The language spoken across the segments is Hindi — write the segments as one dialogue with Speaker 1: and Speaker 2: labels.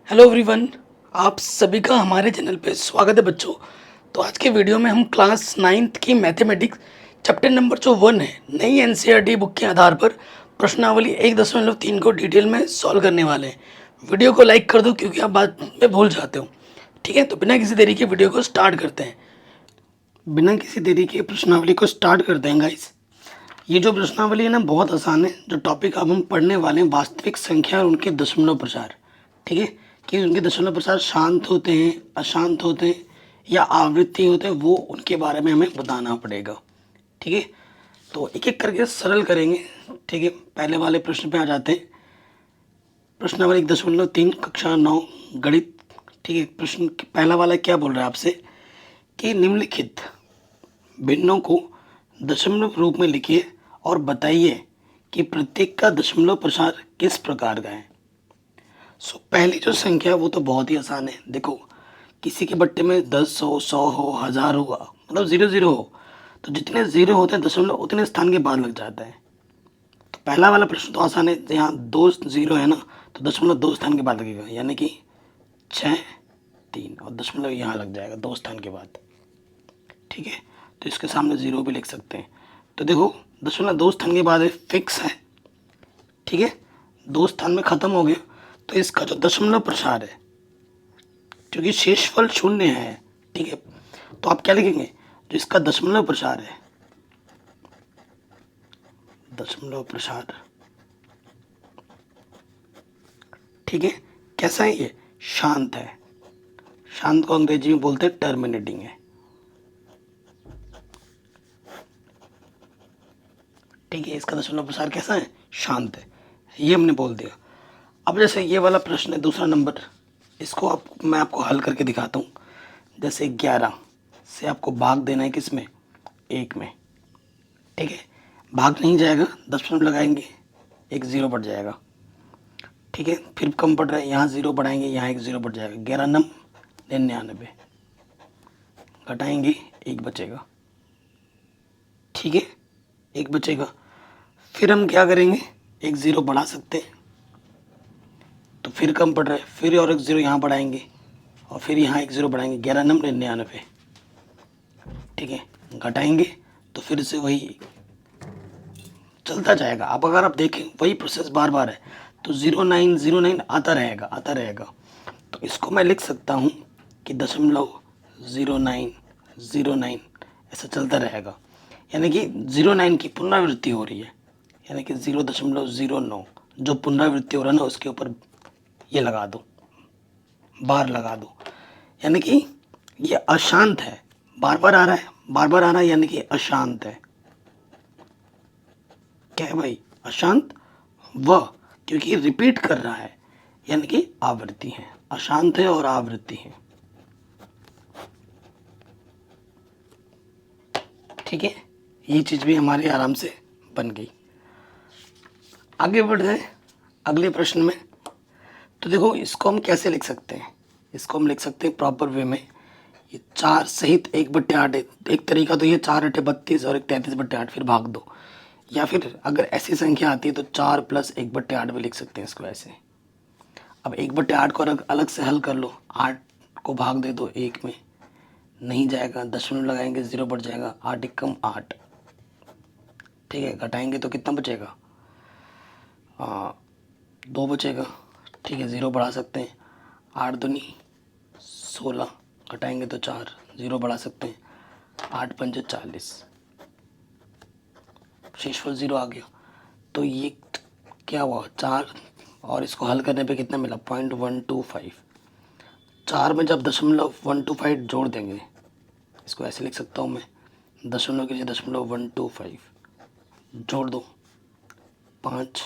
Speaker 1: हेलो एवरीवन, आप सभी का हमारे चैनल पे स्वागत है बच्चों। तो आज के वीडियो में हम क्लास नाइन्थ की मैथमेटिक्स चैप्टर नंबर जो 1 है, नई एनसीईआरटी बुक के आधार पर प्रश्नावली 1.3 को डिटेल में सॉल्व करने वाले हैं। वीडियो को लाइक कर दो क्योंकि आप बाद में भूल जाते हो। ठीक है, तो बिना किसी देरी के वीडियो को स्टार्ट करते हैं। बिना किसी देरी के प्रश्नावली को स्टार्ट करते हैं गाइस। ये जो प्रश्नावली है ना, बहुत आसान है। जो टॉपिक अब हम पढ़ने वाले हैं, वास्तविक संख्या और उनके दशमलव प्रसार। ठीक है, कि उनके दशमलव प्रसार शांत होते हैं, अशांत होते हैं या आवृत्ति होते हैं, वो उनके बारे में हमें बताना पड़ेगा। ठीक है, तो एक एक करके सरल करेंगे। ठीक है, पहले वाले प्रश्न पे आ जाते हैं। प्रश्नावली 1.3 कक्षा 9 गणित। ठीक है, प्रश्न पहला वाला क्या बोल रहा है आपसे कि निम्नलिखित भिन्नों को दशमलव रूप में लिखिए और बताइए कि प्रत्येक का दशमलव प्रसार किस प्रकार का है। पहली जो संख्या है वो तो बहुत ही आसान है। देखो, किसी के बट्टे में 10 हो, 100 हो, 1000 हो, मतलब 0 0 हो, तो जितने जीरो होते हैं दशमलव उतने स्थान के बाद लग जाता है। तो पहला वाला प्रश्न तो आसान है। यहाँ दो जीरो है ना, तो दशमलव 2 स्थान के बाद लगेगा, यानी कि 6 3, और दशमलव यहाँ लग जाएगा 2 स्थान के बाद। ठीक है, तो इसके सामने जीरो भी लिख सकते हैं। तो देखो, दशमलव 2 स्थान के बाद है, फिक्स है। ठीक है, 2 स्थान में खत्म हो गया, तो इसका जो दशमलव प्रसार है, क्योंकि शेषफल शून्य है, ठीक है, तो आप क्या लिखेंगे, जो इसका दशमलव प्रसार है, दशमलव प्रसार। ठीक है, कैसा है ये, शांत है। शांत को अंग्रेजी में बोलते हैं टर्मिनेटिंग है। ठीक है, इसका दशमलव प्रसार कैसा है, शांत है। ये हमने बोल दिया। अब जैसे ये वाला प्रश्न है दूसरा नंबर, इसको मैं आपको हल करके दिखाता हूँ। जैसे 11 से आपको भाग देना है किसमें, 1 में। ठीक है, भाग नहीं जाएगा, दशमलव लगाएंगे, एक जीरो बढ़ जाएगा। ठीक है, फिर कम पड़ रहा है, यहाँ जीरो बढ़ाएंगे, यहाँ एक जीरो बढ़ जाएगा। 11 9 99, घटाएंगे, एक बचेगा। ठीक है, एक बचेगा। फिर हम क्या करेंगे, एक ज़ीरो बढ़ा सकते हैं, तो फिर कम पड़ रहा है, फिर और एक ज़ीरो यहाँ बढ़ाएंगे, और फिर यहाँ एक ज़ीरो बढ़ाएंगे, 11 9 99। ठीक है, घटाएंगे तो फिर से वही चलता जाएगा। अब अगर आप देखें वही प्रोसेस बार बार है, तो 0909 आता रहेगा आता रहेगा। तो इसको मैं लिख सकता हूँ कि 0.0909 ऐसा चलता रहेगा, यानी कि 09 की पुनरावृत्ति हो रही है, यानी कि 0.09 जो पुनरावृत्ति हो रहा है ना, उसके ऊपर ये लगा दो, बार लगा दो, यानी कि ये अशांत है। बार बार आ रहा है, बार बार आ रहा है, यानी कि अशांत है। क्या है भाई, अशांत। वह, क्योंकि रिपीट कर रहा है, यानी कि आवृत्ति है, अशांत है और आवृत्ति है। ठीक है, ये चीज भी हमारी आराम से बन गई। आगे बढ़ जाए अगले प्रश्न में। तो देखो, इसको हम कैसे लिख सकते हैं, इसको हम लिख सकते हैं प्रॉपर वे में। ये 4 सहित 1/8 है। एक तरीका तो ये 4 8 32 और एक 33/8, फिर भाग दो। या फिर अगर ऐसी संख्या आती है तो 4 + 1/8 भी लिख सकते हैं इसको ऐसे। अब 1/8 को अलग से हल कर लो, 8 को भाग दे दो 1 में, नहीं जाएगा, दशमलव लगाएंगे, 0 बढ़ जाएगा, 8 × 8। ठीक है, घटाएंगे तो कितना बचेगा, 2 बचेगा। ठीक है, 0 बढ़ा सकते हैं, 8 दूनी 16, घटाएंगे तो 4, 0 बढ़ा सकते हैं, 8 पंजे 40, शेषफल 0 आ गया। तो ये क्या हुआ, 4, और इसको हल करने पे कितना मिला, 0.125। 4 में जब दशमलव 125 जोड़ देंगे, इसको ऐसे लिख सकता हूँ मैं, दशमलव के लिए दशमलव 125 जोड़ दो, 5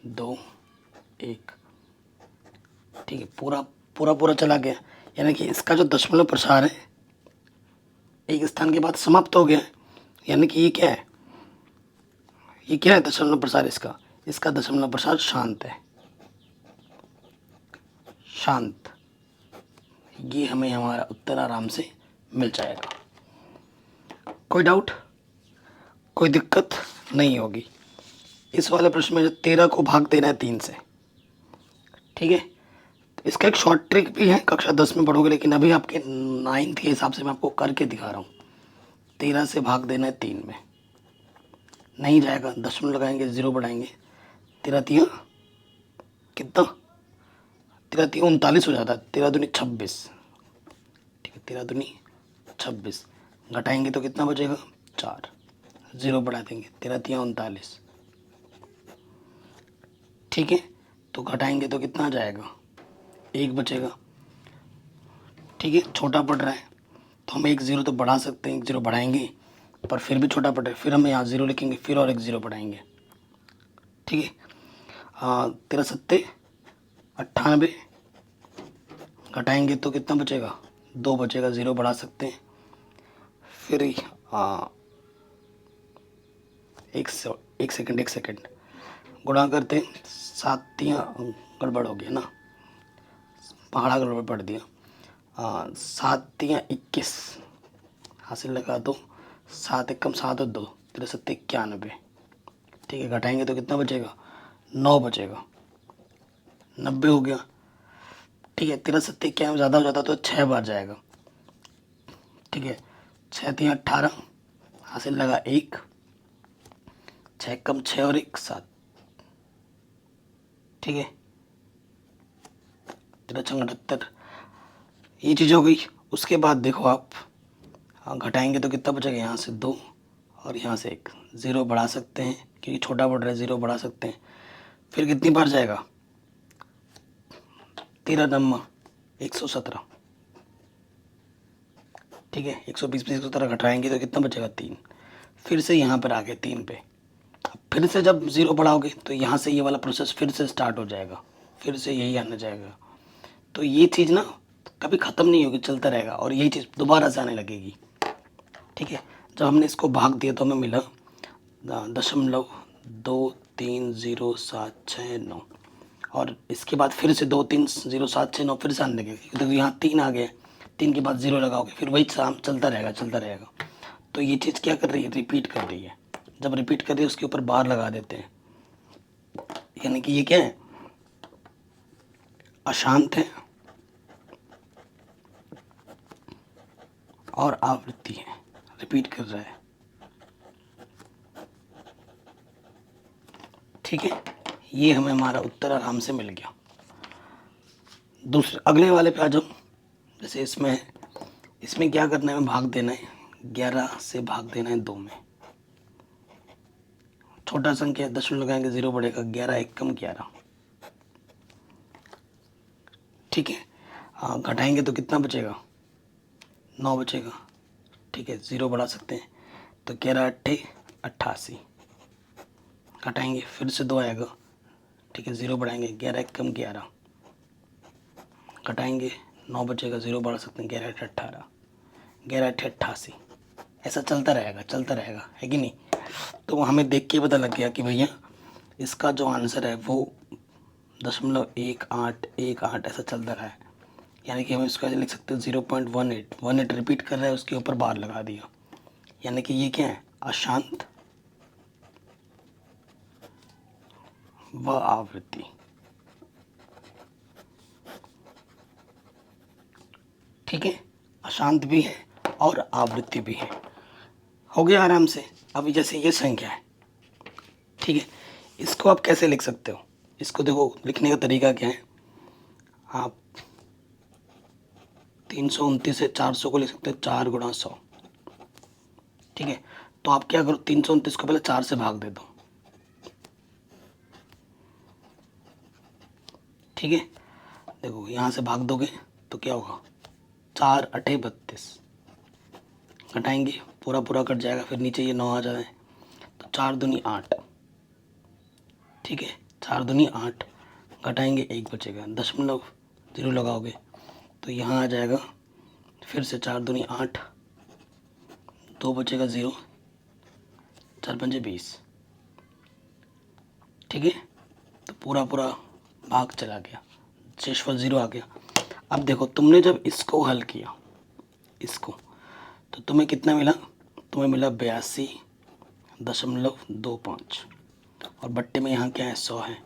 Speaker 1: 2 1। ठीक है, पूरा पूरा पूरा चला गया, यानी कि इसका जो दशमलव प्रसार है एक स्थान के बाद समाप्त हो गया। यानी कि ये क्या है, ये क्या है दशमलव प्रसार, इसका इसका दशमलव प्रसार शांत है, शांत। ये हमें हमारा उत्तर आराम से मिल जाएगा। कोई डाउट, कोई दिक्कत नहीं होगी। इस वाले प्रश्न में जो 13 को भाग देना है 3 से। ठीक है, तो इसका एक शॉर्ट ट्रिक भी है, कक्षा 10 में पढ़ोगे, लेकिन अभी आपके 9th के हिसाब से मैं आपको करके दिखा रहा हूँ। 13 से भाग देना है 3 में, नहीं जाएगा, दशमलव लगाएंगे, 0 बढ़ाएंगे, 13 तिया कितना, 13 तिया 39 हो जाता है, 13 दूनी 26, ठीक है, 13 दूनी 26, घटाएंगे तो कितना बचेगा 4, 0 बढ़ा देंगे, 13 तिया 39, ठीक है। तो घटाएंगे तो कितना आ जाएगा, 1 बचेगा, ठीक है। छोटा पड़ रहा है तो हम 1 0 तो बढ़ा सकते हैं, 1 0 बढ़ाएंगे, पर फिर भी छोटा पड़ रहा है, फिर हम यहाँ 0 लिखेंगे, फिर और 1 0 बढ़ाएंगे, ठीक है। 13 सत्ते 98, घटाएंगे तो कितना बचेगा, 2 बचेगा, 0 बढ़ा सकते हैं, फिर एक सेकंड गुणा करते हैं, 7 तिया गड़बड़ हो गया ना, पहाड़ा गड़बड़ पड़ दिया, 7 तिया 21, हासिल लगा दो, 7 एकम 7 और 2, 13 सत्ते 91, ठीक है। घटाएंगे तो कितना बचेगा, 9 बचेगा, 90 हो गया, ठीक है। 13 सत्ते क्या ज़्यादा हो जाता तो 6 बार जाएगा, ठीक है। 6 तिया 18, हासिल लगा 1, 6 कम 6 और 1 7, ठीक है। 13 छंग 78, ये चीज़ हो गई। उसके बाद देखो आप, घटाएंगे तो कितना बचेगा, यहाँ से 2 और यहाँ से 1, 0 बढ़ा सकते हैं क्योंकि छोटा बढ़ रहा है, 0 बढ़ा सकते हैं, फिर कितनी बार जाएगा, 13 नम्मा 117, ठीक है। 120 में 117 घटाएंगे तो कितना बचेगा 3, फिर से यहाँ पर आ गए 3 पे, अब फिर से जब 0 बढ़ाओगे तो यहाँ से ये वाला प्रोसेस फिर से स्टार्ट हो जाएगा, फिर से यही आने जाएगा। तो ये चीज़ ना कभी ख़त्म नहीं होगी, चलता रहेगा, और यही चीज़ दोबारा से आने लगेगी, ठीक है। जब हमने इसको भाग दिया तो हमें मिला 0.230769, और इसके बाद फिर से 2307669 फिर से आने लगेगा, देखो यहाँ 3 आ गए, 3 के बाद 0 लगाओगे, फिर वही काम चलता रहेगा। तो ये चीज़ क्या कर रही है, रिपीट कर रही है। जब रिपीट कर रही है उसके ऊपर बार लगा देते हैं, यानी कि ये क्या है, अशांत है और आवृत्ति है, रिपीट कर रहा है, ठीक है। ये हमें हमारा उत्तर आराम से मिल गया। दूसरे अगले वाले पे आ जाओ। जैसे इसमें क्या करना है, हमें भाग देना है, 11 से भाग देना है 2 में, छोटा संख्या दशमलव लगाएंगे, 0 बढ़ेगा, 11 एकम 11, ठीक है। घटाएंगे तो कितना बचेगा, 9 बचेगा, ठीक है। 0 बढ़ा सकते हैं तो 11 अट्ठे 88, घटाएंगे फिर से 2 आएगा, ठीक है। 0 बढ़ाएंगे, 11 एकम 11, घटाएंगे 9 बचेगा, 0 बढ़ा सकते हैं, 11 अट्ठे 18, 11 अट्ठे 88, ऐसा चलता रहेगा, है कि नहीं। तो हमें देख के पता लग गया कि भैया इसका जो आंसर है वो 0.1818 ऐसा चलता रहा है, यानी कि हम इसको ऐसे लिख सकते हैं 0.18 रिपीट कर रहा है, उसके ऊपर बार लगा दिया, यानी कि ये क्या है, अशांत व आवृत्ति, ठीक है। अशांत भी है और आवृत्ति भी है, हो गया आराम से। अभी जैसे ये संख्या है, ठीक है, इसको आप कैसे लिख सकते हो, इसको देखो लिखने का तरीका क्या है, आप 329 से 400 को लिख सकते हो 4 गुणा 100, ठीक है। तो आप क्या करो, 329 को पहले 4 से भाग दे दो, ठीक है। देखो यहाँ से भाग दोगे तो क्या होगा, 4 अठे 32, घटाएंगे पूरा कट जाएगा, फिर नीचे ये 9 आ जाए तो 4 दूनी 8, ठीक है। 4 दूनी 8, घटाएंगे 1 बचेगा, दशमलव 0 लगाओगे तो यहाँ आ जाएगा, फिर से 4 दूनी 8, 2 बचेगा 0, 4 पंजे 20, ठीक है। तो पूरा भाग चला गया, शेषफल 0 आ गया। अब देखो तुमने जब इसको हल किया, इसको, तो तुम्हें कितना मिला, तुम्हें मिला 82.25, और बट्टे में यहाँ क्या है, 100 है,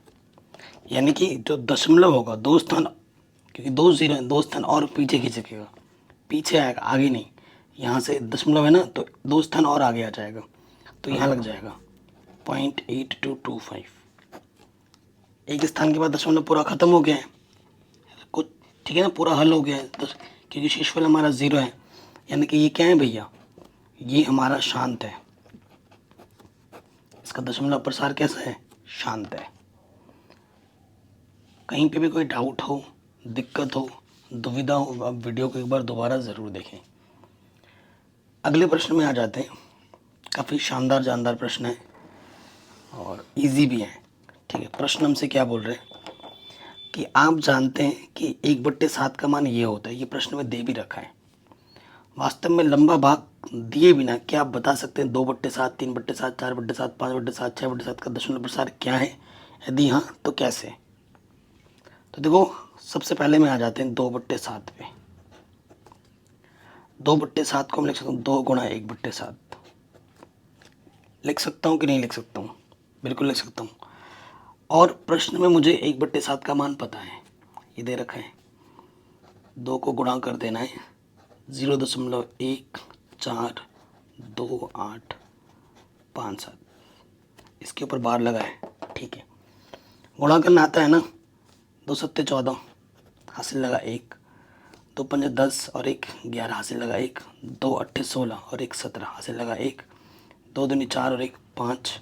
Speaker 1: यानी कि जो दशमलव होगा 2 स्थान क्योंकि दो जीरो है, दो स्थान और पीछे खींचेगा, पीछे आएगा, आगे नहीं। यहाँ से दशमलव है ना, तो दो स्थान और आगे आ जाएगा, तो यहाँ लग जाएगा 0.8225। एक स्थान के बाद दशमलव पूरा खत्म हो गया है कुछ, ठीक है ना, पूरा हल हो गया है क्योंकि शेषफल हमारा 0 है, यानी कि ये क्या है भैया, ये हमारा शांत है। इसका दशमलव प्रसार कैसा है, शांत है। कहीं पे भी कोई डाउट हो, दिक्कत हो, दुविधा हो, आप वीडियो को एक बार दोबारा ज़रूर देखें। अगले प्रश्न में आ जाते हैं। काफ़ी शानदार जानदार प्रश्न है और इजी भी है। ठीक है, प्रश्न हमसे क्या बोल रहे हैं कि आप जानते हैं कि 1/7 का मान ये होता है। ये प्रश्न में दे भी रखा है। वास्तव में लंबा भाग दिए बिना क्या आप बता सकते हैं 2/7, 3/7, 4/7, 5/7, 6/7 का दशमलव प्रसार क्या है? यदि हाँ तो कैसे? तो देखो, सबसे पहले में आ जाते हैं 2/7 पे। 2/7 को हम लिख सकते हैं 2 गुणा 1/7। लिख सकता हूँ कि नहीं लिख सकता हूँ? बिल्कुल लिख सकता हूँ। और प्रश्न में मुझे 1/7 का मान पता है, ये दे रखा है। 2 को गुणा कर देना है 0.142857। इसके ऊपर बार लगा है, ठीक है। गुणा करना आता है ना, 2 सत्ते 14 हासिल लगा 1, 2 पंजे 10 और 1 11 हासिल लगा 1, 2 अट्ठे 16 और 1 17 हासिल लगा 1, 2 दूनी 4 और 1 5,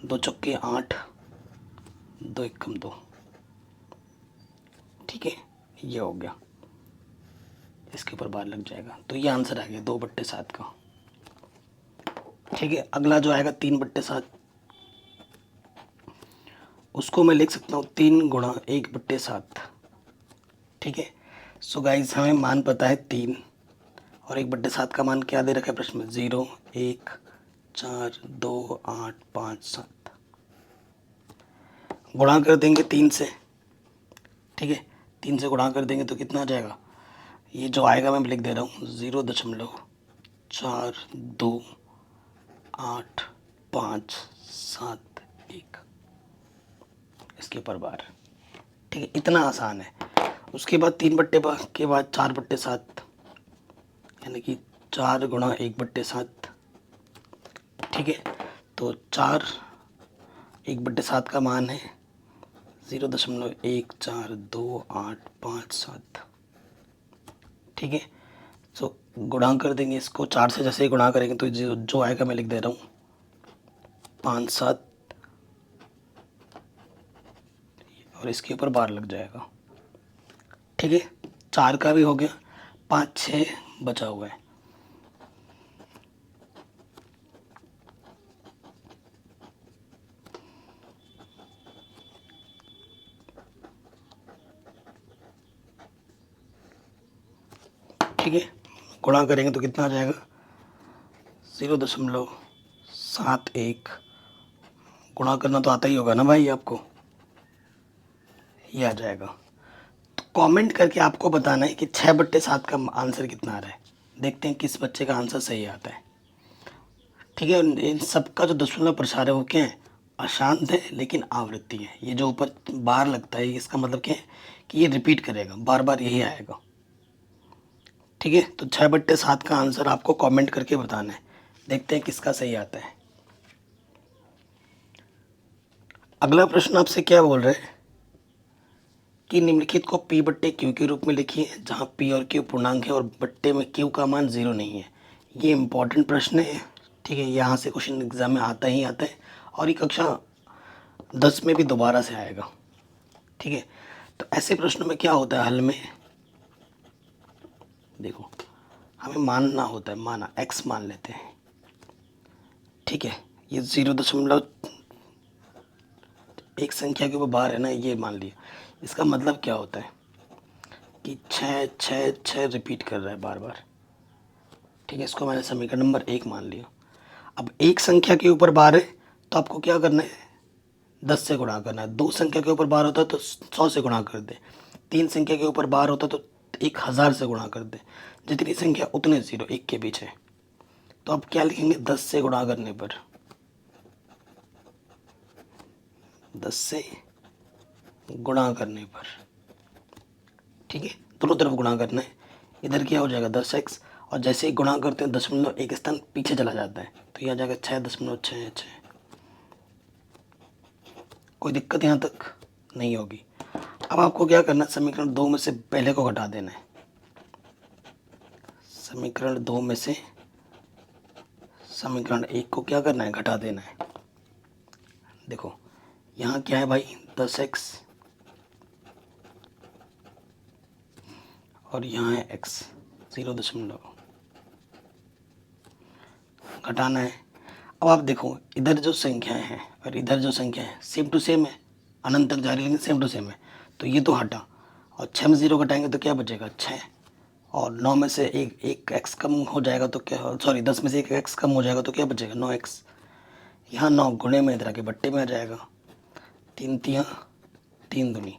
Speaker 1: 2 चौके 8, 2 एकम 2। ठीक है, ये हो गया। इसके ऊपर बार लग जाएगा, तो ये आंसर आ गया 2/7 का। ठीक है, अगला जो आएगा 3/7, उसको मैं लिख सकता हूँ 3 गुणा 1/7। ठीक है, सो गाइज हमें मान पता है 3 और 1/7 का मान क्या दे रखा है प्रश्न में, 0 1 4 2 8 5 7। गुणा कर देंगे 3 से। ठीक है, 3 से गुणा कर देंगे तो कितना आ जाएगा, ये जो आएगा मैं लिख दे रहा हूँ 0.428571। इसके ऊपर बार। ठीक है, इतना आसान है। उसके बाद 3 के बाद 4/7, यानी कि 4 गुणा 1/7। ठीक है, तो 4 1/7 का मान है 0.142857। ठीक है, सो गुणा कर देंगे इसको 4 से, जैसे ही गुणा करेंगे तो जो आएगा मैं लिख दे रहा हूँ 5 7 और इसके ऊपर बार लग जाएगा। ठीक है, 4 का भी हो गया, 5 6 बचा हुआ है। ठीक है, गुणा करेंगे तो कितना आ जाएगा 0.71। गुणा करना तो आता ही होगा ना भाई आपको, ये आ जाएगा। तो कमेंट करके आपको बताना है कि 6/7 का आंसर कितना आ रहा है। देखते हैं किस बच्चे का आंसर सही आता है। ठीक है, इन सबका जो दशमलव प्रसार है वो क्या है, अशांत है लेकिन आवृत्ति है। ये जो ऊपर बार लगता है इसका मतलब क्या है कि ये रिपीट करेगा, बार बार यही आएगा। ठीक है, तो 6/7 का आंसर आपको कमेंट करके बताना है। देखते हैं किसका सही आता है। अगला प्रश्न आपसे क्या बोल रहे हैं कि निम्नलिखित को P/Q के रूप में लिखिए, जहाँ P और Q पूर्णांक है और बट्टे में Q का मान 0 नहीं है। ये इम्पोर्टेंट प्रश्न है। ठीक है, यहाँ से क्वेश्चन एग्जाम में आता ही आता है और ये कक्षा 10 में भी दोबारा से आएगा। ठीक है, तो ऐसे प्रश्नों में क्या होता है हल में, देखो हमें मानना होता है, माना x मान लेते हैं। ठीक है, ये 0.1 संख्या के ऊपर बार है ना, ये मान लिया। इसका मतलब क्या होता है कि 6 6 6 रिपीट कर रहा है बार बार। ठीक है, इसको मैंने समीकरण नंबर 1 मान लिया। अब एक संख्या के ऊपर बार है तो आपको क्या करना है, 10 से गुणा करना है। 2 संख्या के ऊपर बार होता है तो 100 से गुणा कर दे। 3 संख्या के ऊपर बार होता है तो 1000 से गुणा कर दे। जितनी संख्या उतने 0 1 के पीछे। तो आप क्या लिखेंगे, 10 से गुणा करने पर, 10 से गुणा करने पर ठीक है, दोनों तरफ गुणा करना है। इधर क्या हो जाएगा 10x, और जैसे ही गुणा करते हैं 0.1 स्थान पीछे चला जाता है, तो ये आ जाएगा 6.66। कोई दिक्कत यहाँ तक नहीं होगी। अब आपको क्या करना है, समीकरण 2 में से पहले को घटा देना है। समीकरण 2 में से समीकरण 1 को क्या करना है, घटा देना है। देखो यहाँ क्या है भाई 10x, और यहाँ है x 0 घटाना है। अब आप देखो इधर जो संख्याएं हैं और इधर जो संख्या है सेम टू सेम है, अनंत तक जा रही है लेकिन सेम टू सेम है, तो ये तो हटा, और 6 में 0 घटाएंगे तो क्या बचेगा 6, और 9 में से एक x कम हो जाएगा तो क्या, सॉरी 10 में से एक x कम हो जाएगा तो क्या बचेगा 9x। यहाँ 9 गुणे में इधर आके बट्टे में आ जाएगा, 3 तियाँ 3 दूनी,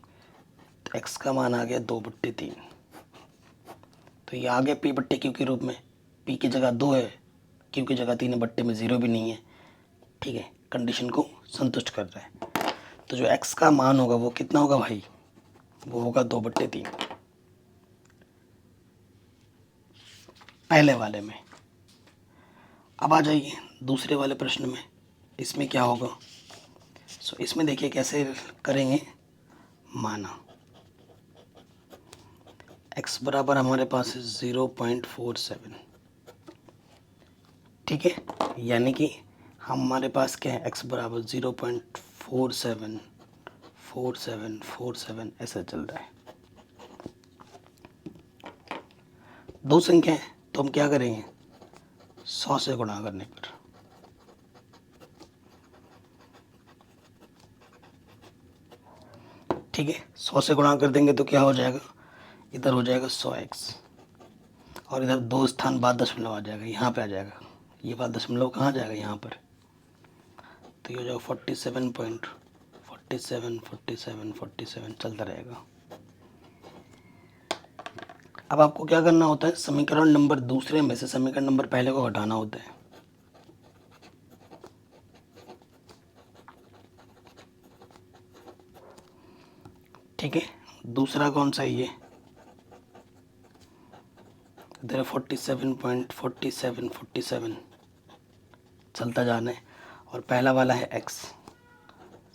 Speaker 1: तो x का मान आ गया 2/3। तो ये आ गया p बट्टे q के रूप में। p की जगह 2 है, q की जगह 3 है, बट्टे में 0 भी नहीं है। ठीक है, कंडीशन को संतुष्ट कर रहा है। तो जो x का मान होगा वो कितना होगा भाई, वो होगा 2/3 पहले वाले में। अब आ जाइए दूसरे वाले प्रश्न में, इसमें क्या होगा। सो इसमें देखिए कैसे करेंगे। माना x बराबर हमारे पास है 0.47, ठीक है, यानी कि हमारे पास क्या है x बराबर 0.47 ऐसा चल रहा है। दो संख्या है तो हम क्या करेंगे 100 से गुणा करने पर, ठीक है, 100 से गुणा कर देंगे तो क्या हो जाएगा, इधर हो जाएगा 100x, और इधर 2 स्थान बाद दशमलव आ जाएगा, यहाँ पे आ जाएगा, ये बात दशमलव कहाँ जाएगा यहाँ पर, तो ये हो जाएगा 47 चलता रहेगा। अब आपको क्या करना होता है, समीकरण नंबर दूसरे में से समीकरण नंबर पहले को घटाना होता है। ठीक है, दूसरा कौन सा ये, इधर 47 चलता जाना है, और पहला वाला है x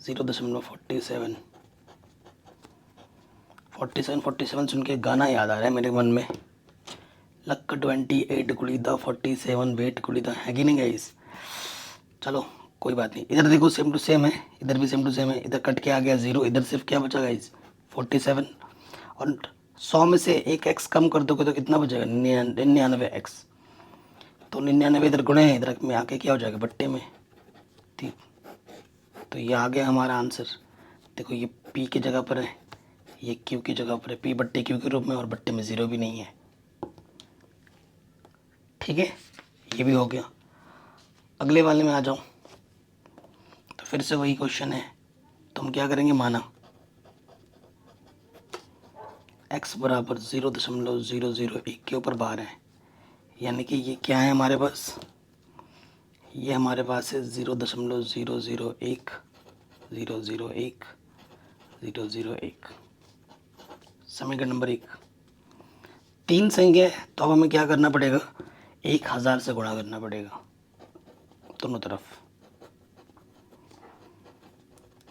Speaker 1: 0.47 सुन के गाना याद आ रहा है मेरे मन में, लक 28 गुड़ी द 47 वेट गुड़ी द, है कि नहीं गाइस। चलो कोई बात नहीं, इधर देखो सेम टू सेम है, इधर भी सेम टू सेम है, इधर कट के आ गया 0, इधर सिर्फ क्या बचा गाइस 47, और 100 में से एक x कम कर दोगे तो कितना बचेगा 99x, तो 99 इधर गुणे हैं, इधर में आके क्या हो जाएगा बट्टे में, ठीक, तो ये आ गया हमारा आंसर। देखो ये p की जगह पर है, ये q की जगह पर है, p बट्टे q के रूप में, और बट्टे में 0 भी नहीं है। ठीक है, ये भी हो गया। अगले वाले में आ जाओ, तो फिर से वही क्वेश्चन है, तो हम क्या करेंगे, माना x बराबर 0.001 के ऊपर बार है, यानी कि ये क्या है हमारे पास, ये हमारे पास है 0.001 समीकरण नंबर 1। 3 संख्या है तो अब हमें क्या करना पड़ेगा, 1000 से गुणा करना पड़ेगा दोनों तरफ,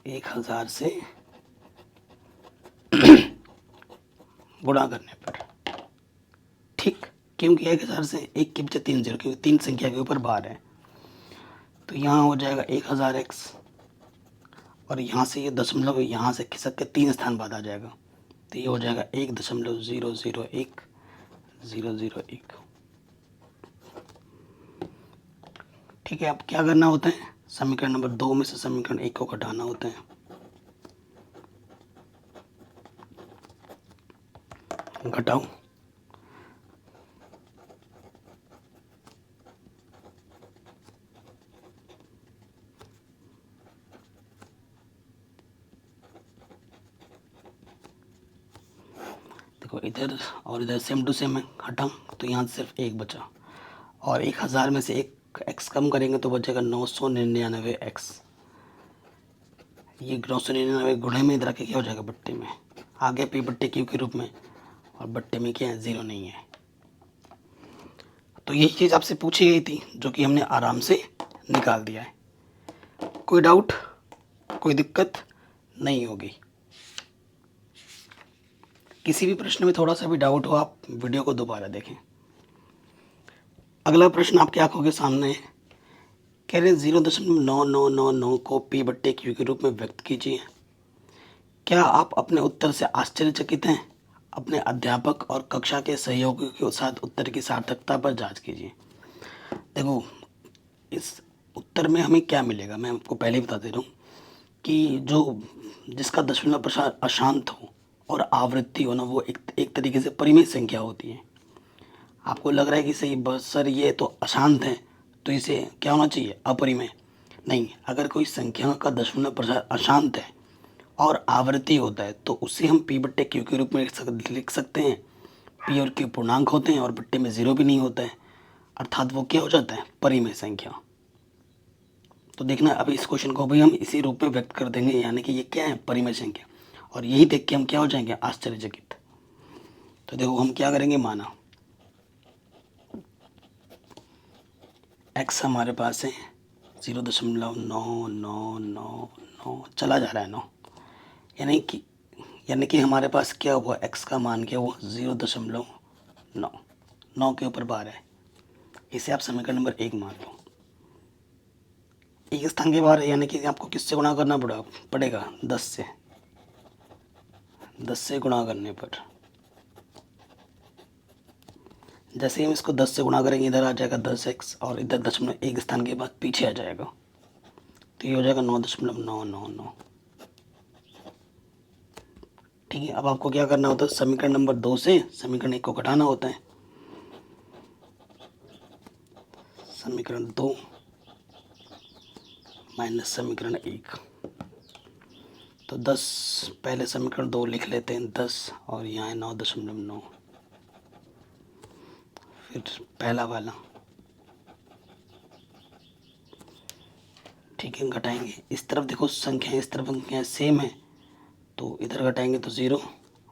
Speaker 1: 1000 से गुणा करने पर, ठीक, क्योंकि 1000 से एक के पीछे 3 0, क्योंकि 3 संख्या के ऊपर बार है, तो यहाँ हो जाएगा 1000x, और यहाँ से ये दशमलव यहाँ से खिसक के 3 स्थान बाद आ जाएगा, तो ये हो जाएगा 1.001। ठीक है, अब क्या करना होता है, समीकरण नंबर 2 में से समीकरण 1 को घटाना होता है। घटाओ, देखो इधर और इधर सेम टू सेम है, हटाओ तो यहाँ सिर्फ एक बचा, और 1000 में से एक x कम करेंगे तो बचेगा 999x, ये 999 गुणे में इधर आके क्या हो जाएगा बट्टे में, आगे p बट्टे q के रूप में, और बट्टे में क्या है, 0 नहीं है। तो यही चीज़ आपसे पूछी गई थी जो कि हमने आराम से निकाल दिया है। कोई डाउट, कोई दिक्कत नहीं होगी। किसी भी प्रश्न में थोड़ा सा भी डाउट हो आप वीडियो को दोबारा देखें। अगला प्रश्न आपकी आंखों के सामने है। कह रहे 0.9999 को पी बट्टे क्यू के रूप में व्यक्त कीजिए। क्या आप अपने उत्तर से आश्चर्यचकित हैं? अपने अध्यापक और कक्षा के सहयोगियों के साथ उत्तर की सार्थकता पर जांच कीजिए। देखो, इस उत्तर में हमें क्या मिलेगा, मैं आपको पहले ही बता दे रहा हूँ कि जो जिसका दशमलव प्रसार अशांत हो और आवृत्ति हो ना, वो एक तरीके से परिमेय संख्या होती है। आपको लग रहा है कि सही बस सर ये तो अशांत है, तो इसे क्या होना चाहिए, अपरिमेय। नहीं, अगर कोई संख्या का दशमलव प्रसार अशांत है और आवर्ती होता है तो उसे हम पी बट्टे क्यू के रूप में लिख सकते हैं। पी और क्यू पूर्णांक होते हैं और बट्टे में 0 भी नहीं होता है, अर्थात वो क्या हो जाता है, परिमेय संख्या। तो देखना अभी इस क्वेश्चन को भी हम इसी रूप में व्यक्त कर देंगे, यानी कि ये क्या है, परिमेय संख्या। और यही देख के हम क्या हो जाएंगे, आश्चर्यचकित। तो देखो हम क्या करेंगे, माना x हमारे पास है 0.9999 चला जा रहा है 9, यानी कि हमारे पास क्या हुआ, x का मान क्या हुआ, 0.9, 9 के ऊपर बार है। इसे आप समीकरण नंबर 1 मान लो। एक स्थान के बाहर है, यानी कि आपको किससे गुणा करना पड़ेगा 10 से। 10 से गुणा करने पर जैसे ही हम इसको 10 से गुणा करेंगे, इधर आ जाएगा 10x और इधर दशमलव एक स्थान के बाद पीछे आ जाएगा, तो ये हो जाएगा 9.999। ठीक है, अब आपको क्या करना होता है, समीकरण नंबर 2 से समीकरण 1 को घटाना होता है। समीकरण 2 माइनस समीकरण 1, तो 10 पहले समीकरण 2 लिख लेते हैं 10 और यहाँ है 9.9, फिर पहला वाला, ठीक है, घटाएंगे। इस तरफ देखो संख्या, इस तरफ संख्या सेम है, तो इधर घटाएंगे तो 0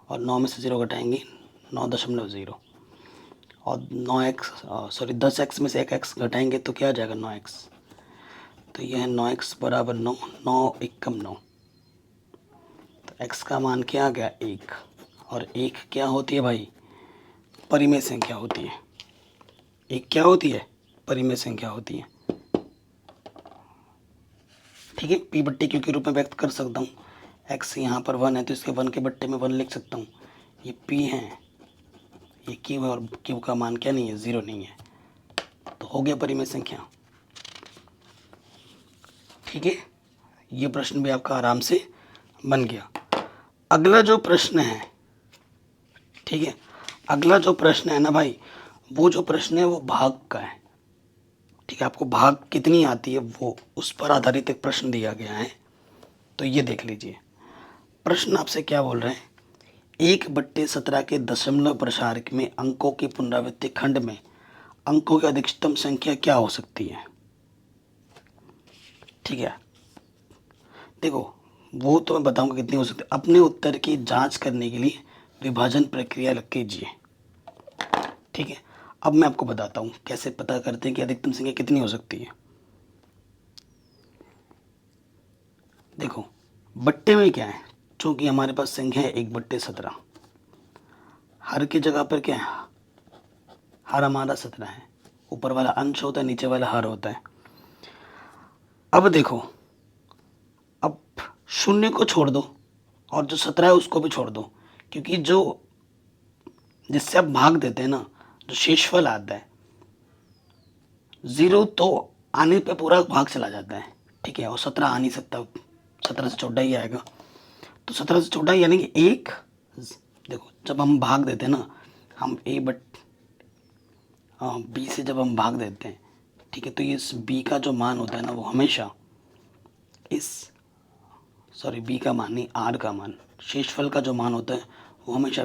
Speaker 1: और 9 में से 0 घटाएंगे 9.0 और 10x में से 1x घटाएंगे तो क्या आ जाएगा 9x। तो यह है 9x बराबर 9, 9 एकम 9, तो x का मान क्या आ गया 1। और 1 क्या होती है भाई, परिमेय संख्या होती है। 1 क्या होती है, परिमेय संख्या होती है। ठीक है, पी बट्टे क्यू के रूप में व्यक्त कर सकता हूँ। x यहाँ पर 1 है तो इसके 1 के बट्टे में 1 लिख सकता हूँ। ये p है, ये q है, और q का मान क्या नहीं है, 0 नहीं है, तो हो गया परिमेय संख्या। ठीक है, ये प्रश्न भी आपका आराम से बन गया। अगला जो प्रश्न है, ठीक है, अगला जो प्रश्न है ना भाई, वो जो प्रश्न है वो भाग का है। ठीक है, आपको भाग कितनी आती है वो उस पर आधारित एक प्रश्न दिया गया है, तो ये देख लीजिए। प्रश्न आपसे क्या बोल रहे हैं, 1/17 के दशमलव प्रसार में अंकों की पुनरावृत्ति खंड में अंकों की अधिकतम संख्या क्या हो सकती है। ठीक है, देखो वो तो मैं बताऊंगा कितनी हो सकती है। अपने उत्तर की जांच करने के लिए विभाजन प्रक्रिया कीजिए। ठीक है, अब मैं आपको बताता हूँ कैसे पता करते हैं कि अधिकतम संख्या कितनी हो सकती है। देखो बट्टे में क्या है, चूंकि हमारे पास संख्या है 1/17, हर की जगह पर क्या है, हर हमारा 17 है, ऊपर वाला अंश होता है, नीचे वाला हर होता है। अब देखो, अब शून्य को छोड़ दो और जो 17 है उसको भी छोड़ दो, क्योंकि जो जिससे आप भाग देते हैं ना, जो शेषफल आता है 0, तो आने पे पूरा भाग चला जाता है। ठीक है, और 17 आ नहीं सकता, 17 से छोटा ही आएगा, तो 17 से छोटा यानी कि 1। देखो जब हम भाग देते हैं ना, हम बी से जब हम भाग देते हैं, ठीक है, तो ये बी का जो मान होता है ना, वो हमेशा बी का मान नहीं, आर का मान, शेषफल का जो मान होता है वो हमेशा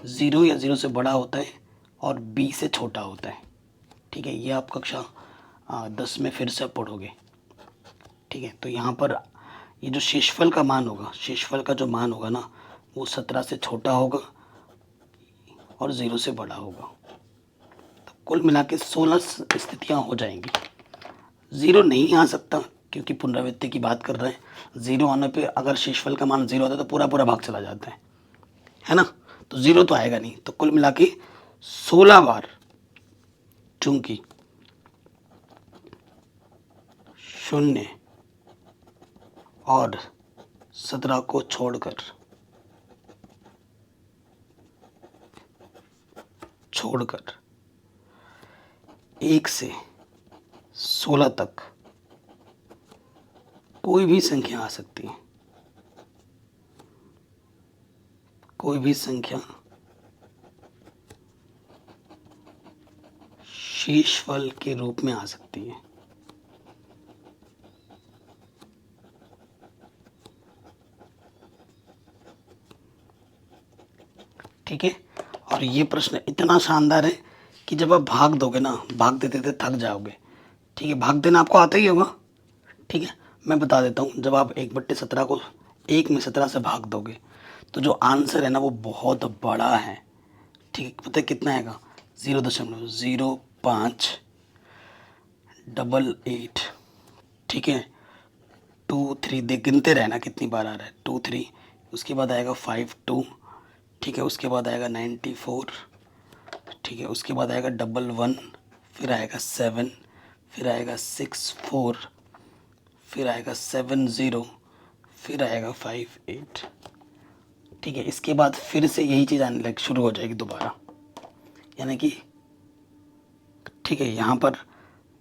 Speaker 1: 0 या 0 से बड़ा होता है और बी से छोटा होता है। ठीक है, ये आप कक्षा 10 में फिर से पढ़ोगे। ठीक है, तो यहाँ पर ये जो शेषफल का मान होगा, शेषफल का जो मान होगा ना, वो 17 से छोटा होगा और 0 से बड़ा होगा। तो कुल मिला के 16 स्थितियाँ हो जाएंगी। 0 नहीं आ सकता क्योंकि पुनरावृत्ति की बात कर रहे हैं। 0 आने पे अगर शेषफल का मान 0 होता है तो पूरा पूरा भाग चला जाता है ना। तो 0 तो आएगा नहीं। तो कुल मिला के 16 बार, चूंकि 0 और 17 को छोड़कर 1 से 16 तक कोई भी संख्या आ सकती है। कोई भी संख्या शेषफल के रूप में आ सकती है। ठीक है। और ये प्रश्न इतना शानदार है कि जब आप भाग दोगे ना, भाग देते देते थक जाओगे। ठीक है, भाग देना आपको आता ही होगा। ठीक है, मैं बता देता हूँ। जब आप 1/17 को 1 में 17 से भाग दोगे तो जो आंसर है ना वो बहुत बड़ा है। ठीक है, पता है कितना आएगा? 0.0588। ठीक है, 2 3 देख गिनते रहना कितनी बार आ रहा है। 2 3, उसके बाद आएगा 52। ठीक है, उसके बाद आएगा 94। ठीक है, उसके बाद आएगा 11, फिर आएगा 7, फिर आएगा 64, फिर आएगा 70, फिर आएगा 58। ठीक है, इसके बाद फिर से यही चीज़ आने लग शुरू हो जाएगी दोबारा, यानी कि ठीक है यहाँ पर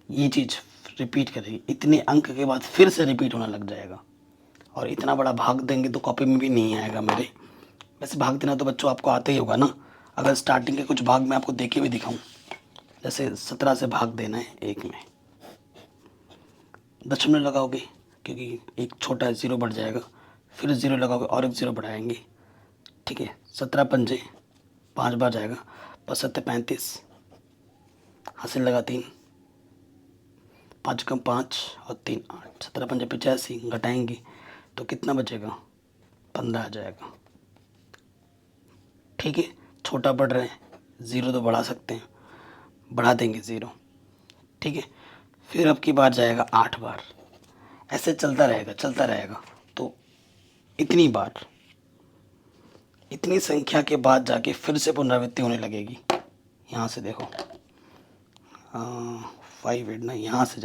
Speaker 1: ये चीज़ रिपीट करेगी। इतने अंक के बाद फिर से रिपीट होना लग जाएगा। और इतना बड़ा भाग देंगे तो कॉपी में भी नहीं आएगा मेरे। वैसे भाग देना तो बच्चों आपको आता ही होगा ना। अगर स्टार्टिंग के कुछ भाग मैं आपको देखे भी दिखाऊं, जैसे 17 से भाग देना है 1 में, दशमलव लगाओगे क्योंकि एक छोटा 0 बढ़ जाएगा, फिर 0 लगाओगे और एक 0 बढ़ाएंगे। ठीक है, 17 पंजे 5 बार जाएगा, 5 7 35, हासिल लगा 3, 5 कम 5 और 3 8, 17 पंजे 85, घटाएंगे तो कितना बचेगा? 15 आ जाएगा। ठीक है, छोटा बढ़ रहे हैं, 0 तो बढ़ा सकते हैं, बढ़ा देंगे 0। ठीक है, फिर अब की बार जाएगा 8 बार। ऐसे चलता रहेगा चलता रहेगा। तो इतनी बार, इतनी संख्या के बाद जाके फिर से पुनरावृत्ति होने लगेगी। यहाँ से देखो 5 8 ना, यहाँ से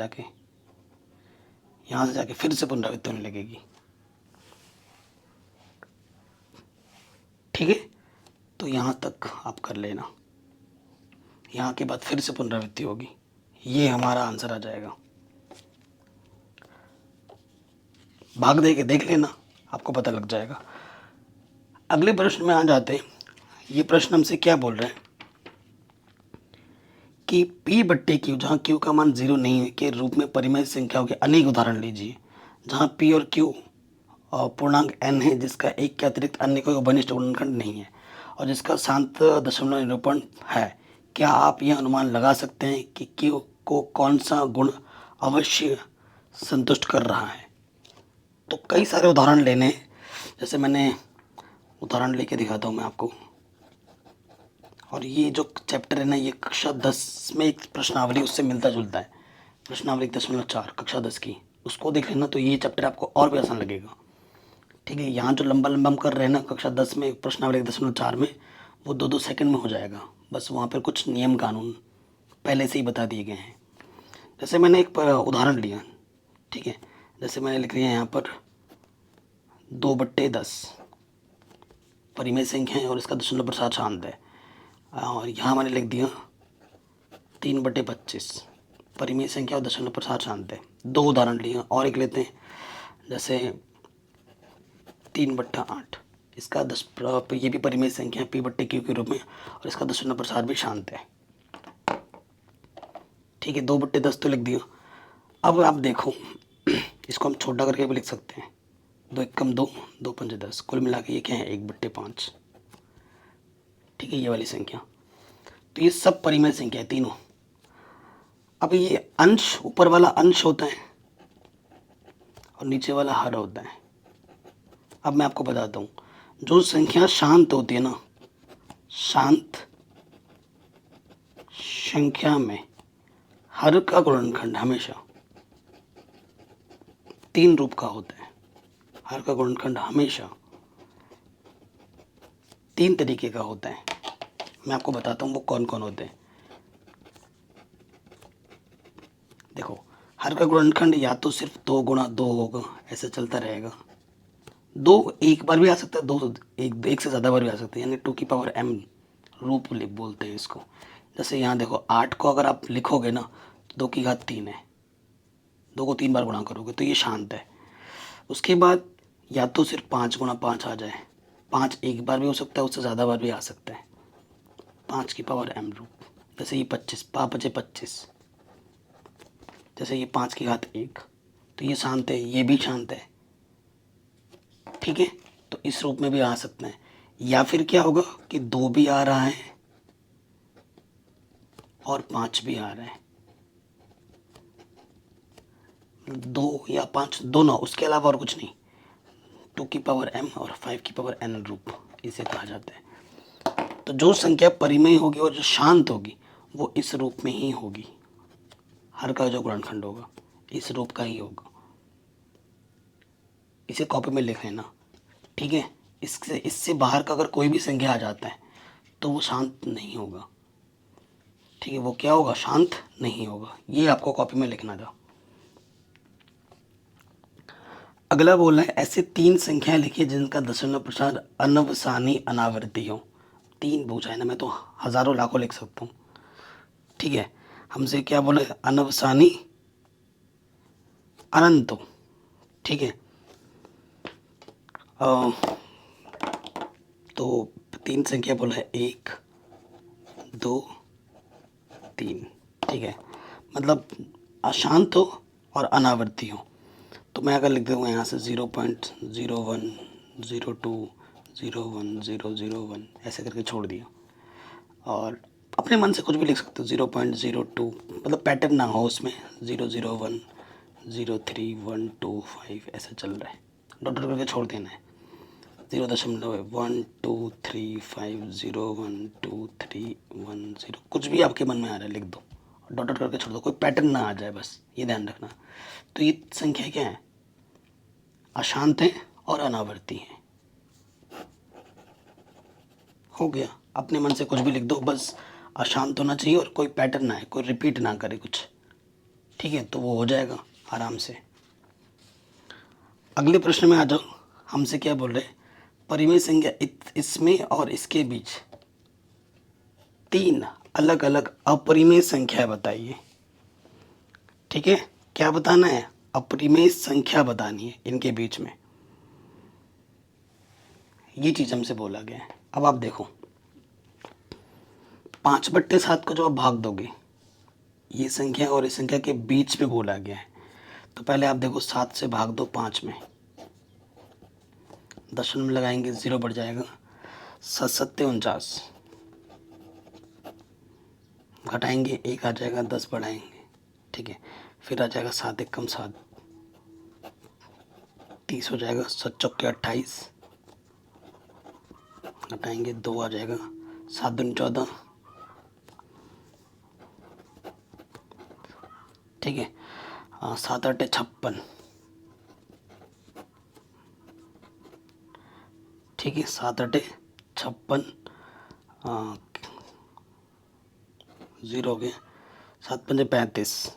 Speaker 1: जाके फिर से पुनरावृत्ति होने लगेगी। ठीक है, तो यहाँ तक आप कर लेना। यहाँ के बाद फिर से पुनरावृत्ति होगी। ये हमारा आंसर आ जाएगा। भाग दे के देख लेना, आपको पता लग जाएगा। अगले प्रश्न में आ जाते हैं। ये प्रश्न हमसे क्या बोल रहे हैं कि P/Q, जहाँ Q का मान 0 नहीं है, के रूप में परिमेय संख्याओं के अनेक उदाहरण लीजिए। जहाँ P और Q पूर्णांक n है, जिसका 1 के अतिरिक्त अन्य कोई घनिष्ठ गुणनखंड नहीं है और जिसका शांत दशमलव निरूपण है। क्या आप यह अनुमान लगा सकते हैं कि Q को कौन सा गुण अवश्य संतुष्ट कर रहा है? तो कई सारे उदाहरण लेने हैं। जैसे मैंने उदाहरण लेके दिखाता हूँ मैं आपको। और ये जो चैप्टर है ना, ये कक्षा 10 में एक प्रश्नावली उससे मिलता जुलता है। प्रश्नावली 10.4 कक्षा 10 की, उसको देख लेना तो ये चैप्टर आपको और भी आसान लगेगा। ठीक है, यहाँ जो लंबा लंबा हम कर रहे हैं ना कक्षा 10 में प्रश्नावली 10.4 में, वो 2 2 सेकंड में हो जाएगा। बस वहाँ पर कुछ नियम कानून पहले से ही बता दिए गए हैं। जैसे मैंने एक उदाहरण लिया। ठीक है, जैसे मैंने लिख दिया यहाँ पर 2/10 परिमेय संख्या है और इसका दशमलव प्रसार शांत है। और यहाँ मैंने लिख दिया 3/25 परिमेय संख्या और दशमलव प्रसार शांत है। 2 उदाहरण लिए और एक लेते हैं, जैसे 3/8, इसका ये भी परिमेय संख्या है P/Q के रूप में और इसका दशमलव प्रसार भी शांत है। ठीक है, 2/10 तो लिख दिया। अब आप देखो, इसको हम छोटा करके भी लिख सकते हैं। 2 1 2, 2 5 10, कुल मिला के ये क्या है? 1/5। ठीक है, ये वाली संख्या। तो ये सब परिमेय संख्या है तीनों। अब ये अंश, ऊपर वाला अंश होता है और नीचे वाला हर होता है। अब मैं आपको बताता हूँ, जो संख्या शांत होती है ना, शांत संख्या में हर का गुणनखंड हमेशा 3 रूप का होता है। हर का गुणनखंड हमेशा 3 तरीके का होता है। मैं आपको बताता हूँ वो कौन कौन होते हैं। देखो, हर का गुणनखंड या तो सिर्फ 2 गुणा 2 होगा, ऐसे चलता रहेगा। 2 एक बार भी आ सकता है, 2 एक से ज़्यादा बार भी आ सकता है, यानी 2 की पावर m रूप लिख बोलते हैं इसको। जैसे यहाँ देखो, 8 को अगर आप लिखोगे ना, 2 की घात 3 है, 2 को 3 बार गुणा करोगे तो ये शांत है। उसके बाद या तो सिर्फ 5 गुणा 5 आ जाए, 5 एक बार भी हो सकता है, उससे ज़्यादा बार भी आ सकता है, 5 की पावर m रूप। जैसे ये 25, 5 बचे 25, जैसे ये 5 की घात 1, तो ये शांत है, ये भी शांत है। ठीक है, तो इस रूप में भी आ सकते हैं। या फिर क्या होगा कि 2 भी आ रहा है और 5 भी आ रहा है, 2 या 5 दोनों, उसके अलावा और कुछ नहीं। 2 की पावर m और 5 की पावर n रूप इसे कहा जाता है। तो जो संख्या परिमेय होगी और जो शांत होगी वो इस रूप में ही होगी। हर का जो गुणनखंड होगा इस रूप का ही होगा। इसे कॉपी में लिख लेना। ठीक है, इससे इससे बाहर का अगर कोई भी संख्या आ जाता है तो वो शांत नहीं होगा। ठीक है, वो क्या होगा, शांत नहीं होगा। ये आपको कॉपी में लिखना था। अगला बोल रहा है, ऐसे 3 संख्याएं लिखिए जिनका दशमलव प्रसार अनवसानी अनावर्ती हो। 3 पूछा है ना, मैं तो हजारों लाखों लिख सकता हूँ। ठीक है, हमसे क्या बोले, अनवसानी अनंत हो। ठीक है, तो 3 संख्या बोला है, 1 2 3। ठीक है, मतलब अशांत हो और अनावर्ती हो। तो मैं अगर लिख दूँगा यहाँ से 0.01 02 01 001 ऐसे करके छोड़ दिया, और अपने मन से कुछ भी लिख सकते हो, 0.02, मतलब पैटर्न ना हो उसमें, 001 03 125 ऐसे चल रहा है, डॉट डॉट करके छोड़ देना है। 0.123501231 कुछ भी आपके मन में आ रहा है लिख दो, डॉट डॉट करके छोड़ दो, कोई पैटर्न ना आ जाए, बस ये ध्यान रखना। तो ये संख्या क्या है, अशांत है और अनावर्ती है। हो गया, अपने मन से कुछ भी लिख दो, बस अशांत होना चाहिए और कोई पैटर्न ना है, कोई रिपीट ना करे कुछ। ठीक है, तो वो हो जाएगा आराम से। अगले प्रश्न में आ जाओ। हमसे क्या बोल रहे हैं, परिमेय संख्या इसमें और इसके बीच 3 अलग अलग अपरिमेय संख्या बताइए। ठीक है, क्या बताना है, अपरिमेय संख्या बतानी है इनके बीच में, ये चीज़ हमसे बोला गया है। अब आप देखो, 5/7 को जो आप भाग दोगे, ये संख्या और इस संख्या के बीच में बोला गया है। तो पहले आप देखो, 7 से भाग दो 5 में, दशमलव लगाएंगे 0 बढ़ जाएगा, 7 सत्ते 49, घटाएंगे 1 आ जाएगा, 10 बढ़ाएंगे। ठीक है, फिर आ जाएगा 7 1 7, 30 हो जाएगा, 7 चौके 28, घटाएंगे 2 आ जाएगा, 7 दूनी 14। ठीक है, 7 8 56। ठीक है, 7 8 56, 0 हो गया, 7 5 35,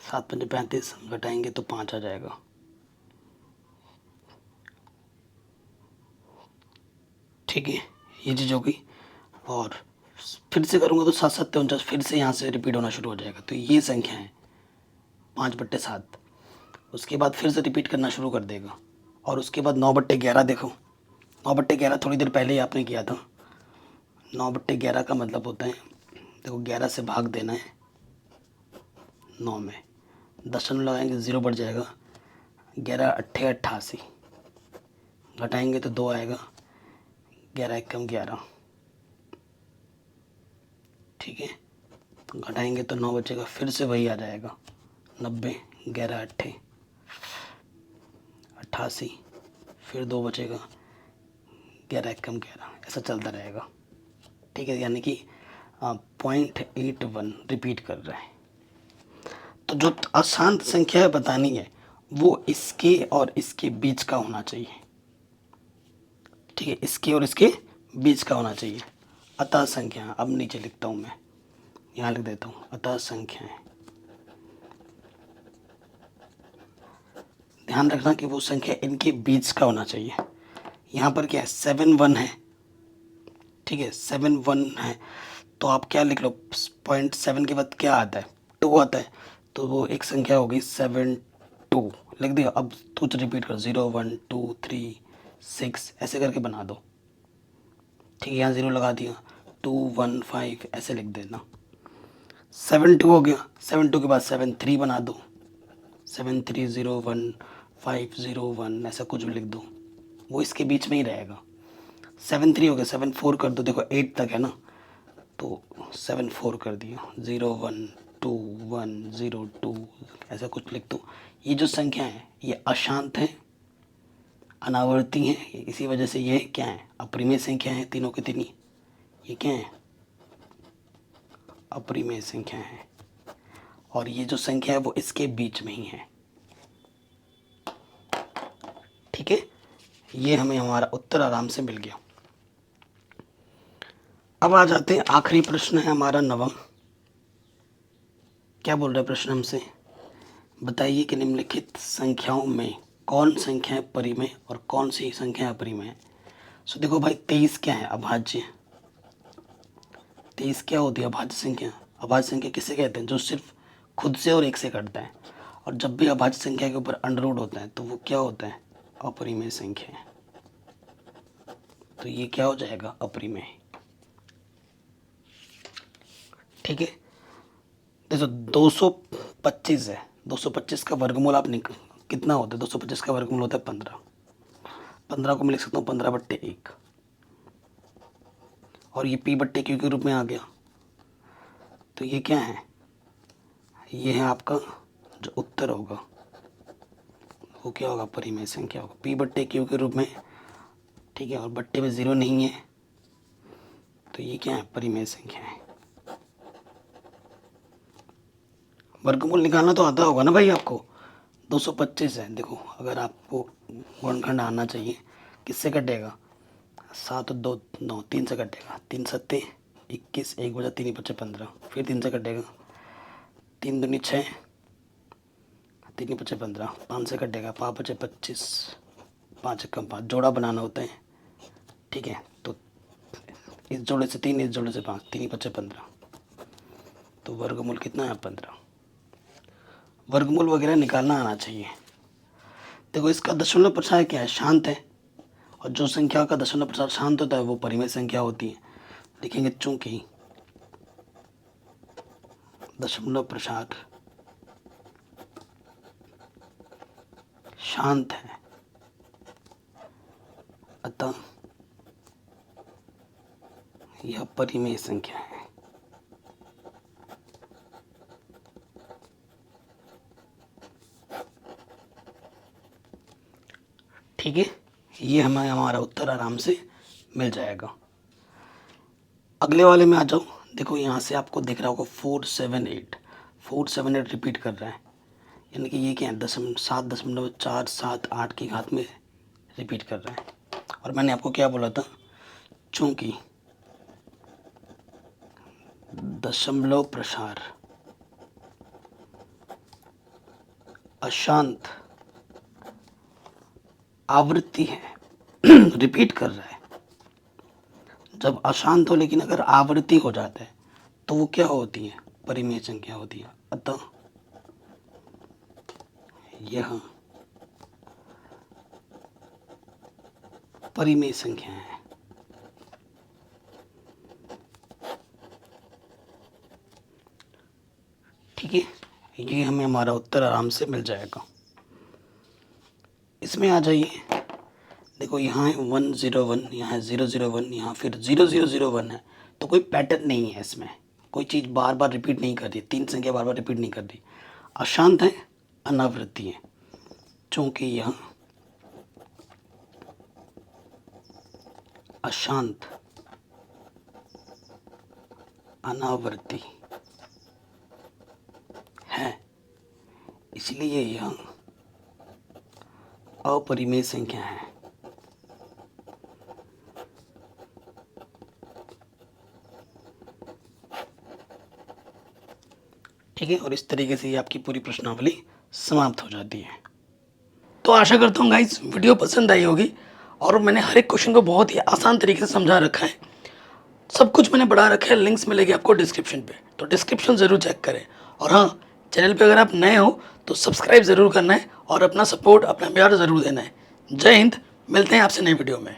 Speaker 1: 7 5 35, घटाएंगे तो 5 आ जाएगा। ठीक है, ये चीज़ हो गई। और फिर से करूँगा तो 7 7 49, फिर से यहाँ से रिपीट होना शुरू हो जाएगा। तो ये संख्या है 5/7। उसके बाद फिर से रिपीट करना शुरू कर देगा, और उसके बाद 9/11 देखो, 9/11 थोड़ी देर पहले ही आपने किया था। 9/11 का मतलब होता है, देखो 11 से भाग देना है 9 में, दशमलव लगाएंगे 0 बढ़ जाएगा, 11 8 88, घटाएंगे तो 2 आएगा, 11 1 11। ठीक है, घटाएंगे तो 9 बचेगा, फिर से वही आ जाएगा 90, 11 8 88, फिर 2 बचेगा, 11 एकम 11, ऐसा चलता रहेगा। ठीक है, यानी कि 0.81 रिपीट कर रहा है। तो जो अशांत संख्या है बतानी है वो इसके और इसके बीच का होना चाहिए। ठीक है, इसके और इसके बीच का होना चाहिए। अतः संख्या, अब नीचे लिखता हूँ मैं, यहाँ लिख देता हूँ अतः संख्याएं। ध्यान रखना कि वो संख्या इनके बीच का होना चाहिए। यहाँ पर क्या है, 7 1 है। ठीक है, 7 1 है, तो आप क्या लिख लो, 0.7 के बाद क्या आता है, 2 आता है, तो वो एक संख्या होगी 7 2 लिख दिया। अब कुछ रिपीट कर, 0 1 2 3 6 ऐसे करके बना दो। ठीक है, यहाँ 0 लगा दिया, 2 1 5 ऐसे लिख देना। 7 2 हो गया, 7 2 के बाद 7 3 बना दो, 7 3 0 1 5 0 1 ऐसा कुछ भी लिख दो, वो इसके बीच में ही रहेगा। 7 3 हो गया, 7 4 कर दो, देखो 8 तक है ना, तो 7 4 कर दिया, 0 1 2 1 0 2 ऐसा कुछ लिख दो। ये जो संख्या है ये अशांत है, अनावर्ती है, इसी वजह से ये क्या है, अपरिमेय संख्या है, तीनों के तीन ये क्या है, अपरिमेय संख्या है। और ये जो संख्या है वो इसके बीच में ही है। ठीक है, ये हमें हमारा उत्तर आराम से मिल गया। अब आ जाते हैं, आखिरी प्रश्न है हमारा 9वां। क्या बोल रहा है प्रश्न हमसे, बताइए कि निम्नलिखित संख्याओं में कौन संख्या परिमेय और कौन सी संख्या अपरिमेय है। सो देखो भाई, 23 क्या है, अभाज्य। 23 क्या होती है, अभाज्य संख्या। अभाज्य संख्या किसे कहते हैं, जो सिर्फ खुद से और एक से कटता है। और जब भी अभाज्य संख्या के ऊपर अंडर रूट होता है तो वो क्या होता है, अपरिमेय संख्या है। तो ये क्या हो जाएगा, अपरिमेय। ठीक है, देखो 225 है, 225 का वर्गमूल आप कितना होता है, 225 का वर्गमूल होता है 15। 15 को मैं लिख सकता हूँ 15/1, और ये P/Q के रूप में आ गया। तो ये क्या है, ये है आपका जो उत्तर होगा वो क्या होगा, परिमेय संख्या होगा, P/Q के रूप में। ठीक है, और बट्टे में 0 नहीं है, तो ये क्या है, परिमेय संख्या है। वर्गमूल निकालना तो आता होगा ना भाई आपको। 225 है, देखो अगर आपको गुणनखंड आना चाहिए, किससे कटेगा, 7 और 2 9, 3 से कटेगा, 3 7 21, 1 बचा 3 बचे 15, फिर 3 से कटेगा, 3 दूनी 6, 3 बचे 15, 5 से कटेगा, 5 बचे 25, 5 कम 5, जोड़ा बनाना होता है। ठीक है, तो इस जोड़े से 3, इस जोड़े से 5, 3 बचे 15, तो वर्गमूल कितना है, 15। वर्गमूल वगैरह निकालना आना चाहिए। देखो इसका दशमलव प्रसार क्या है, शांत है, और जो संख्या का दशमलव प्रसार शांत होता है वो परिमेय संख्या होती है। लिखेंगे चूंकि दशमलव प्रसार शांत है अतः यह परिमेय संख्या है। ठीक है, ये हमें हमारा उत्तर आराम से मिल जाएगा। अगले वाले में आ जाओ। देखो यहाँ से आपको दिख रहा होगा 478 रिपीट कर रहा है, यानी कि ये क्या है, 7.478 की घात में रिपीट कर रहा है। और मैंने आपको क्या बोला था, चूंकि दशमलव प्रसार अशांत आवृत्ति है रिपीट कर रहा है। जब अशांत हो लेकिन अगर आवृत्ति हो जाता है तो वो क्या होती है, परिमेय संख्या होती है। अतः यह परिमेय संख्या है। ठीक है, ये हमें हमारा उत्तर आराम से मिल जाएगा। इसमें आ जाइए, देखो यहाँ है 101, यहाँ है 001, यहाँ फिर 0001 है, तो कोई पैटर्न नहीं है इसमें, कोई चीज़ बार बार रिपीट नहीं कर रही, 3 संख्या बार बार रिपीट नहीं कर रही, अशांत है, अनावृत्ति है। चूँकि यह अशांत, अनावर्ती है, इसलिए यह अपरिमेय संख्या है। ठीक है, और इस तरीके से ये आपकी पूरी प्रश्नावली समाप्त हो जाती है। तो आशा करता हूँ गाइस वीडियो पसंद आई होगी, और मैंने हर एक क्वेश्चन को बहुत ही आसान तरीके से समझा रखा है। सब कुछ मैंने बढ़ा रखा है, लिंक्स मिलेगी आपको डिस्क्रिप्शन पे, तो डिस्क्रिप्शन ज़रूर चेक करें। और हाँ, चैनल पे अगर आप नए हो तो सब्सक्राइब ज़रूर करना है और अपना सपोर्ट, अपना प्यार ज़रूर देना है। जय हिंद, मिलते हैं आपसे नई वीडियो में।